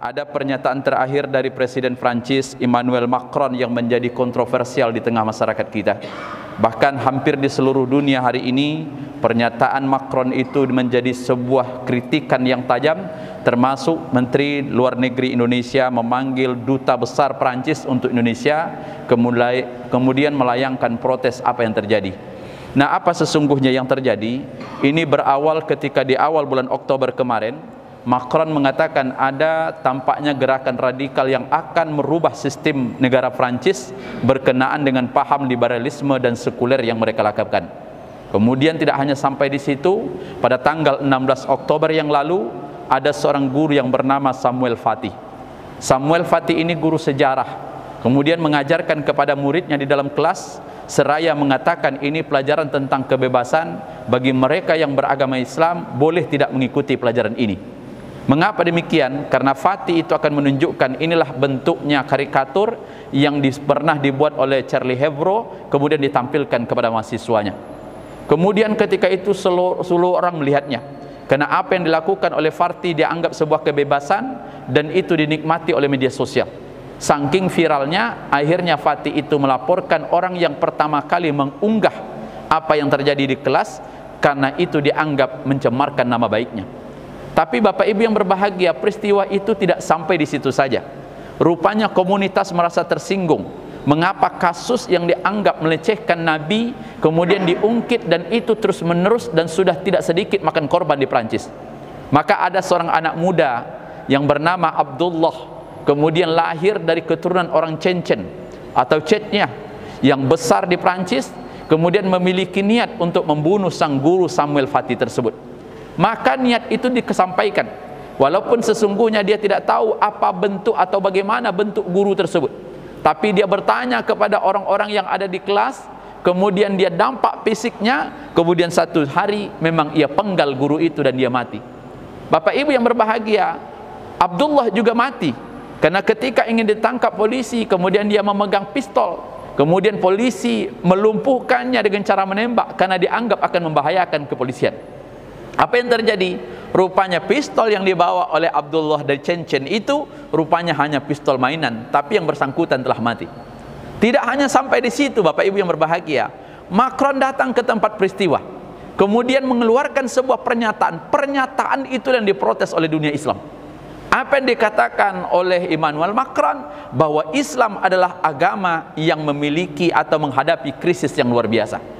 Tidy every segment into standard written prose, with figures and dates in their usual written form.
ada pernyataan terakhir dari Presiden Prancis Emmanuel Macron yang menjadi kontroversial di tengah masyarakat kita. Bahkan hampir di seluruh dunia hari ini pernyataan Macron itu menjadi sebuah kritikan yang tajam, termasuk Menteri Luar Negeri Indonesia memanggil Duta Besar Prancis untuk Indonesia, kemudian melayangkan protes apa yang terjadi. Nah, apa sesungguhnya yang terjadi? Ini berawal ketika di awal bulan Oktober kemarin Macron mengatakan ada tampaknya gerakan radikal yang akan merubah sistem negara Prancis berkenaan dengan paham liberalisme dan sekuler yang mereka lakukan. Kemudian tidak hanya sampai di situ, pada tanggal 16 Oktober yang lalu ada seorang guru yang bernama Samuel Paty. Samuel Paty ini guru sejarah, kemudian mengajarkan kepada muridnya di dalam kelas seraya mengatakan ini pelajaran tentang kebebasan bagi mereka yang beragama Islam, boleh tidak mengikuti pelajaran ini. Mengapa demikian? Karena Paty itu akan menunjukkan inilah bentuknya karikatur yang pernah dibuat oleh Charlie Hebdo, kemudian ditampilkan kepada mahasiswanya. Kemudian ketika itu seluruh orang melihatnya, karena apa yang dilakukan oleh Paty dianggap sebuah kebebasan dan itu dinikmati oleh media sosial. Saking viralnya, akhirnya Paty itu melaporkan orang yang pertama kali mengunggah apa yang terjadi di kelas, karena itu dianggap mencemarkan nama baiknya. Tapi Bapak Ibu yang berbahagia, peristiwa itu tidak sampai di situ saja. Rupanya komunitas merasa tersinggung. Mengapa kasus yang dianggap melecehkan Nabi kemudian diungkit, dan itu terus menerus dan sudah tidak sedikit makan korban di Prancis. Maka ada seorang anak muda yang bernama Abdullah, kemudian lahir dari keturunan orang Cencen atau Chetnya yang besar di Prancis, kemudian memiliki niat untuk membunuh sang guru Samuel Paty tersebut. Maka niat itu dikesampaikan, walaupun sesungguhnya dia tidak tahu apa bentuk atau bagaimana bentuk guru tersebut. Tapi dia bertanya kepada orang-orang yang ada di kelas, kemudian dia dampak fisiknya, kemudian satu hari memang ia penggal guru itu dan dia mati. Bapak Ibu yang berbahagia, Abdullah juga mati, karena ketika ingin ditangkap polisi, kemudian dia memegang pistol, kemudian polisi melumpuhkannya dengan cara menembak karena dianggap akan membahayakan kepolisian. Apa yang terjadi? Rupanya pistol yang dibawa oleh Abdullah dari Cencen itu rupanya hanya pistol mainan, tapi yang bersangkutan telah mati. Tidak hanya sampai di situ Bapak Ibu yang berbahagia, Macron datang ke tempat peristiwa, kemudian mengeluarkan sebuah pernyataan. Pernyataan itu yang diprotes oleh dunia Islam. Apa yang dikatakan oleh Emmanuel Macron? Bahwa Islam adalah agama yang memiliki atau menghadapi krisis yang luar biasa.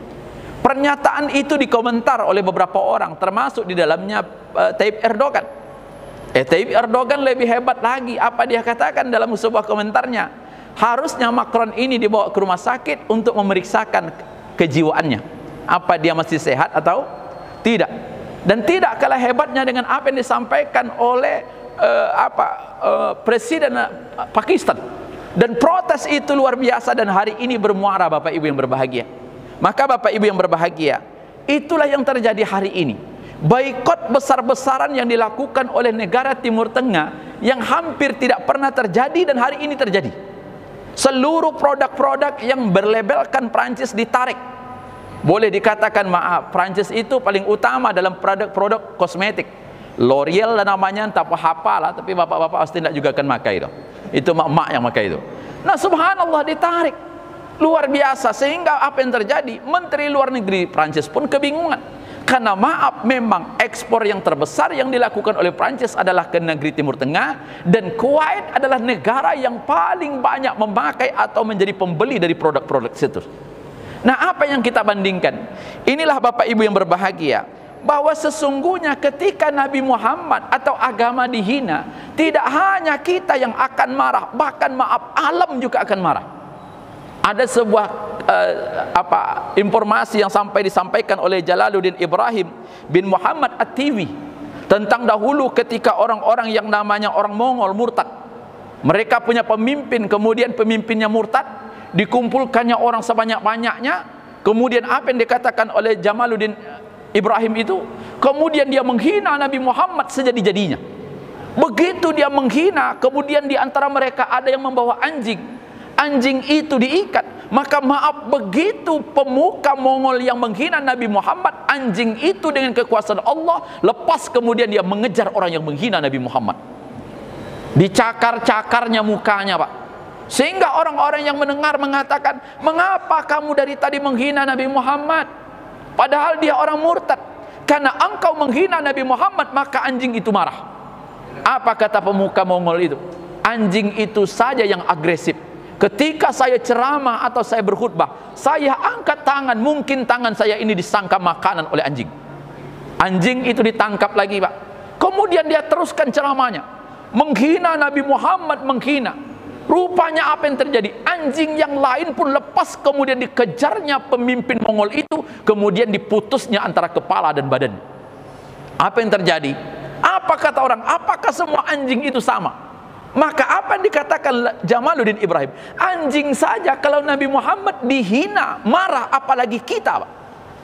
Pernyataan itu dikomentar oleh beberapa orang, termasuk di dalamnya Tayyip Erdogan. Tayyip Erdogan lebih hebat lagi. Apa dia katakan dalam sebuah komentarnya? Harusnya Macron ini dibawa ke rumah sakit untuk memeriksakan kejiwaannya. Apa dia masih sehat atau tidak? Dan tidak kalah hebatnya dengan apa yang disampaikan oleh Presiden Pakistan. Dan protes itu luar biasa dan hari ini bermuara Bapak Ibu yang berbahagia. Maka Bapak Ibu yang berbahagia, itulah yang terjadi hari ini. Boikot besar-besaran yang dilakukan oleh negara Timur Tengah yang hampir tidak pernah terjadi dan hari ini terjadi. Seluruh produk-produk yang berlabelkan Prancis ditarik. Boleh dikatakan maaf, Prancis itu paling utama dalam produk-produk kosmetik. L'Oreal namanya, entah apa lah, tapi bapak-bapak pasti tidak juga akan pakai itu. Itu mak-mak yang pakai itu. Nah, subhanallah, ditarik. Luar biasa, sehingga apa yang terjadi? Menteri Luar Negeri Prancis pun kebingungan. Karena maaf, memang ekspor yang terbesar yang dilakukan oleh Prancis adalah ke negeri Timur Tengah, dan Kuwait adalah negara yang paling banyak memakai atau menjadi pembeli dari produk-produk situ. Nah, apa yang kita bandingkan? Inilah Bapak Ibu yang berbahagia, bahwa sesungguhnya ketika Nabi Muhammad atau agama dihina, tidak hanya kita yang akan marah, bahkan maaf, alam juga akan marah. Ada sebuah informasi yang disampaikan oleh Jalaluddin Ibrahim bin Muhammad At-Tiwi tentang dahulu ketika orang-orang yang namanya orang Mongol murtad. Mereka punya pemimpin, kemudian pemimpinnya murtad, dikumpulkannya orang sebanyak-banyaknya. Kemudian apa yang dikatakan oleh Jalaluddin Ibrahim itu? Kemudian dia menghina Nabi Muhammad sejadi-jadinya. Begitu dia menghina, kemudian di antara mereka ada yang membawa anjing. Anjing itu diikat. Maka maaf, begitu pemuka Mongol yang menghina Nabi Muhammad, anjing itu dengan kekuasaan Allah lepas, kemudian dia mengejar orang yang menghina Nabi Muhammad. Dicakar-cakarnya mukanya, Pak. Sehingga orang-orang yang mendengar mengatakan, mengapa kamu dari tadi menghina Nabi Muhammad? Padahal dia orang murtad. Karena engkau menghina Nabi Muhammad, maka anjing itu marah. Apa kata pemuka Mongol itu? Anjing itu saja yang agresif. Ketika saya ceramah atau saya berkhutbah, saya angkat tangan, mungkin tangan saya ini disangka makanan oleh anjing. Anjing itu ditangkap lagi, Pak. Kemudian dia teruskan ceramahnya, menghina Nabi Muhammad, menghina. Rupanya apa yang terjadi? Anjing yang lain pun lepas, kemudian dikejarnya pemimpin Mongol itu, kemudian diputusnya antara kepala dan badan. Apa yang terjadi? Apa kata orang? Apakah semua anjing itu sama? Maka apa yang dikatakan Jamaluddin Ibrahim? Anjing saja kalau Nabi Muhammad dihina, marah, apalagi kita, Pak.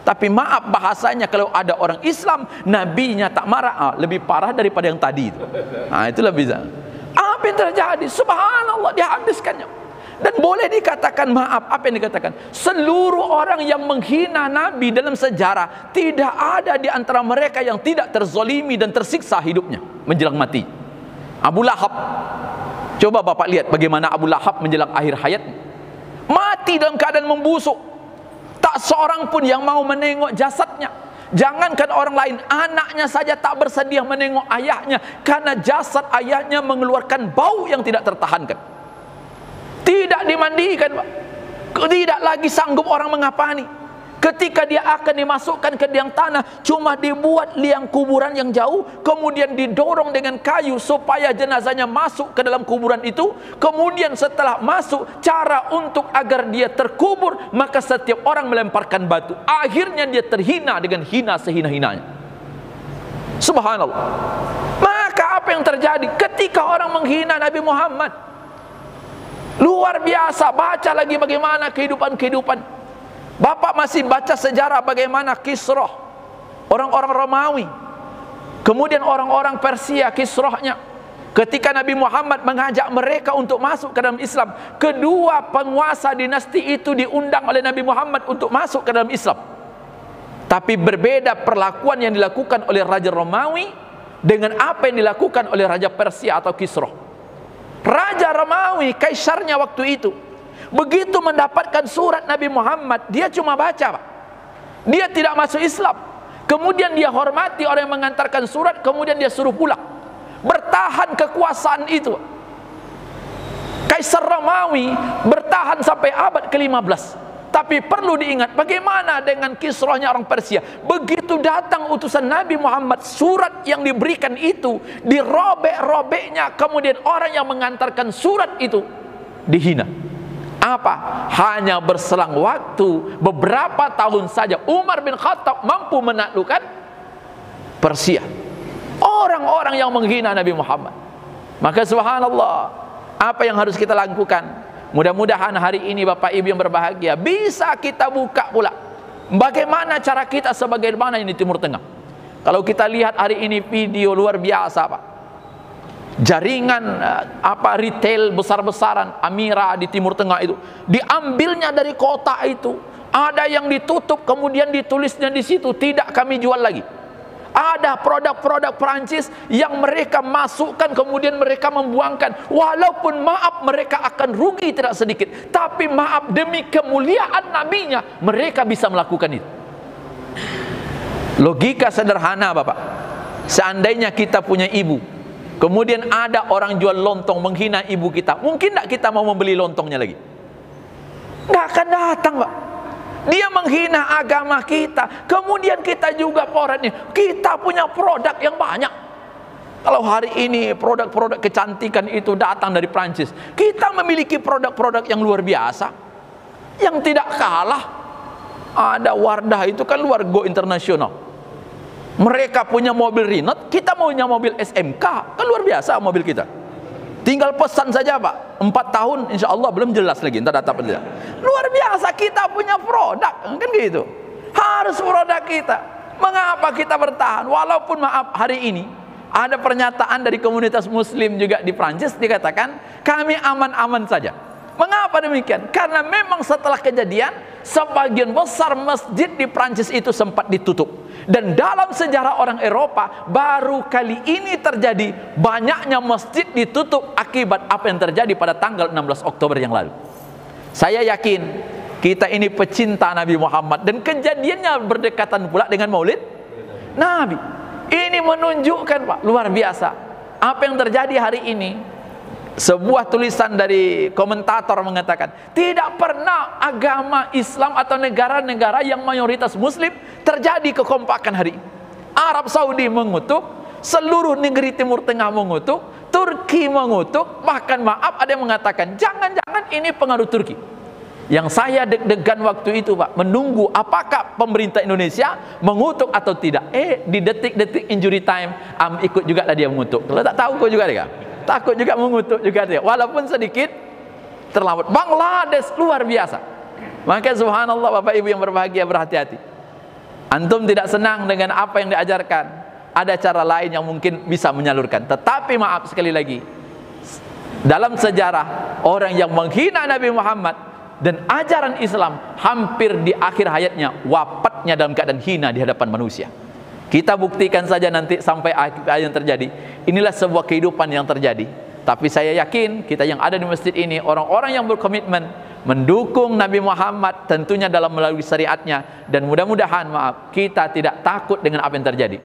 Tapi maaf bahasanya, kalau ada orang Islam nabinya tak marah, lebih parah daripada yang tadi itu. Nah, itulah bisa. Apa yang terjadi? Subhanallah, dihabiskannya. Dan boleh dikatakan maaf, apa yang dikatakan? Seluruh orang yang menghina Nabi dalam sejarah, tidak ada di antara mereka yang tidak terzolimi dan tersiksa hidupnya menjelang mati. Abu Lahab, coba Bapak lihat bagaimana Abu Lahab menjelang akhir hayatnya. Mati dalam keadaan membusuk. Tak seorang pun yang mau menengok jasadnya. Jangankan orang lain, anaknya saja tak bersedia menengok ayahnya, karena jasad ayahnya mengeluarkan bau yang tidak tertahankan. Tidak dimandikan, Pak. Tidak lagi sanggup orang mengapani. Ketika dia akan dimasukkan ke liang tanah, cuma dibuat liang kuburan yang jauh, kemudian didorong dengan kayu supaya jenazahnya masuk ke dalam kuburan itu. Kemudian setelah masuk, cara untuk agar dia terkubur, maka setiap orang melemparkan batu. Akhirnya dia terhina dengan hina sehina-hinanya. Subhanallah. Maka apa yang terjadi ketika orang menghina Nabi Muhammad? Luar biasa. Baca lagi bagaimana kehidupan-kehidupan. Bapak masih baca sejarah bagaimana Kisrah, orang-orang Romawi, kemudian orang-orang Persia, Kisrahnya. Ketika Nabi Muhammad mengajak mereka untuk masuk ke dalam Islam, kedua penguasa dinasti itu diundang oleh Nabi Muhammad untuk masuk ke dalam Islam. Tapi berbeda perlakuan yang dilakukan oleh Raja Romawi dengan apa yang dilakukan oleh Raja Persia atau Kisrah. Raja Romawi, kaisarnya waktu itu, begitu mendapatkan surat Nabi Muhammad, dia cuma baca, Pak. Dia tidak masuk Islam. Kemudian dia hormati orang yang mengantarkan surat, kemudian dia suruh pulang. Bertahan kekuasaan itu. Kaisar Romawi bertahan sampai abad ke-15. Tapi perlu diingat, bagaimana dengan Kisrahnya orang Persia? Begitu datang utusan Nabi Muhammad, surat yang diberikan itu dirobek-robeknya, kemudian orang yang mengantarkan surat itu dihina. Apa? Hanya berselang waktu beberapa tahun saja Umar bin Khattab mampu menaklukkan Persia. Orang-orang yang menghina Nabi Muhammad. Maka subhanallah, apa yang harus kita lakukan? Mudah-mudahan hari ini Bapak Ibu yang berbahagia bisa kita buka pula bagaimana cara kita sebagaimana ini Timur Tengah. Kalau kita lihat hari ini video luar biasa, Pak. Jaringan retail besar-besaran Amira di Timur Tengah itu diambilnya dari kota itu. Ada yang ditutup, kemudian ditulisnya di situ, tidak kami jual lagi. Ada produk-produk Perancis yang mereka masukkan, kemudian mereka membuangkan. Walaupun maaf mereka akan rugi tidak sedikit, tapi maaf demi kemuliaan nabinya mereka bisa melakukan itu. Logika sederhana, Bapak. Seandainya kita punya ibu, kemudian ada orang jual lontong menghina ibu kita, mungkin tidak kita mau membeli lontongnya lagi? Nggak akan datang, Pak. Dia menghina agama kita. Kemudian kita juga poretnya, kita punya produk yang banyak. Kalau hari ini produk-produk kecantikan itu datang dari Prancis, kita memiliki produk-produk yang luar biasa, yang tidak kalah. Ada Wardah itu kan luar go internasional. Mereka punya mobil Renault, kita punya mobil SMK, kan luar biasa mobil kita. Tinggal pesan saja, Pak. 4 tahun insya Allah belum jelas lagi, entar data tidak. Luar biasa, kita punya produk, kan gitu. Harus produk kita. Mengapa kita bertahan? Walaupun maaf hari ini ada pernyataan dari komunitas Muslim juga di Prancis dikatakan kami aman-aman saja. Mengapa demikian? Karena memang setelah kejadian, sebagian besar masjid di Prancis itu sempat ditutup. Dan dalam sejarah orang Eropa, baru kali ini terjadi banyaknya masjid ditutup akibat apa yang terjadi pada tanggal 16 Oktober yang lalu. Saya yakin kita ini pecinta Nabi Muhammad, dan kejadiannya berdekatan pula dengan Maulid Nabi. Ini menunjukkan, Pak, luar biasa apa yang terjadi hari ini. Sebuah tulisan dari komentator mengatakan, tidak pernah agama Islam atau negara-negara yang mayoritas muslim terjadi kekompakan hari ini. Arab Saudi mengutuk, seluruh negeri Timur Tengah mengutuk, Turki mengutuk, bahkan maaf ada yang mengatakan jangan-jangan ini pengaruh Turki. Yang saya deg-degan waktu itu, Pak, menunggu apakah pemerintah Indonesia mengutuk atau tidak. Di detik-detik injury time, ikut juga lah dia mengutuk. Kalau tak tahu kau juga dia takut juga mengutuk juga dia, walaupun sedikit terlambat. Bangladesh luar biasa. Maka subhanallah, Bapak Ibu yang berbahagia, berhati-hati. Antum tidak senang dengan apa yang diajarkan, ada cara lain yang mungkin bisa menyalurkan. Tetapi maaf sekali lagi, dalam sejarah orang yang menghina Nabi Muhammad dan ajaran Islam, hampir di akhir hayatnya wafatnya dalam keadaan hina di hadapan manusia. Kita buktikan saja nanti sampai akhir yang terjadi. Inilah sebuah kehidupan yang terjadi. Tapi saya yakin kita yang ada di masjid ini, orang-orang yang berkomitmen mendukung Nabi Muhammad, tentunya dalam melalui syariatnya, dan mudah-mudahan kita tidak takut dengan apa yang terjadi.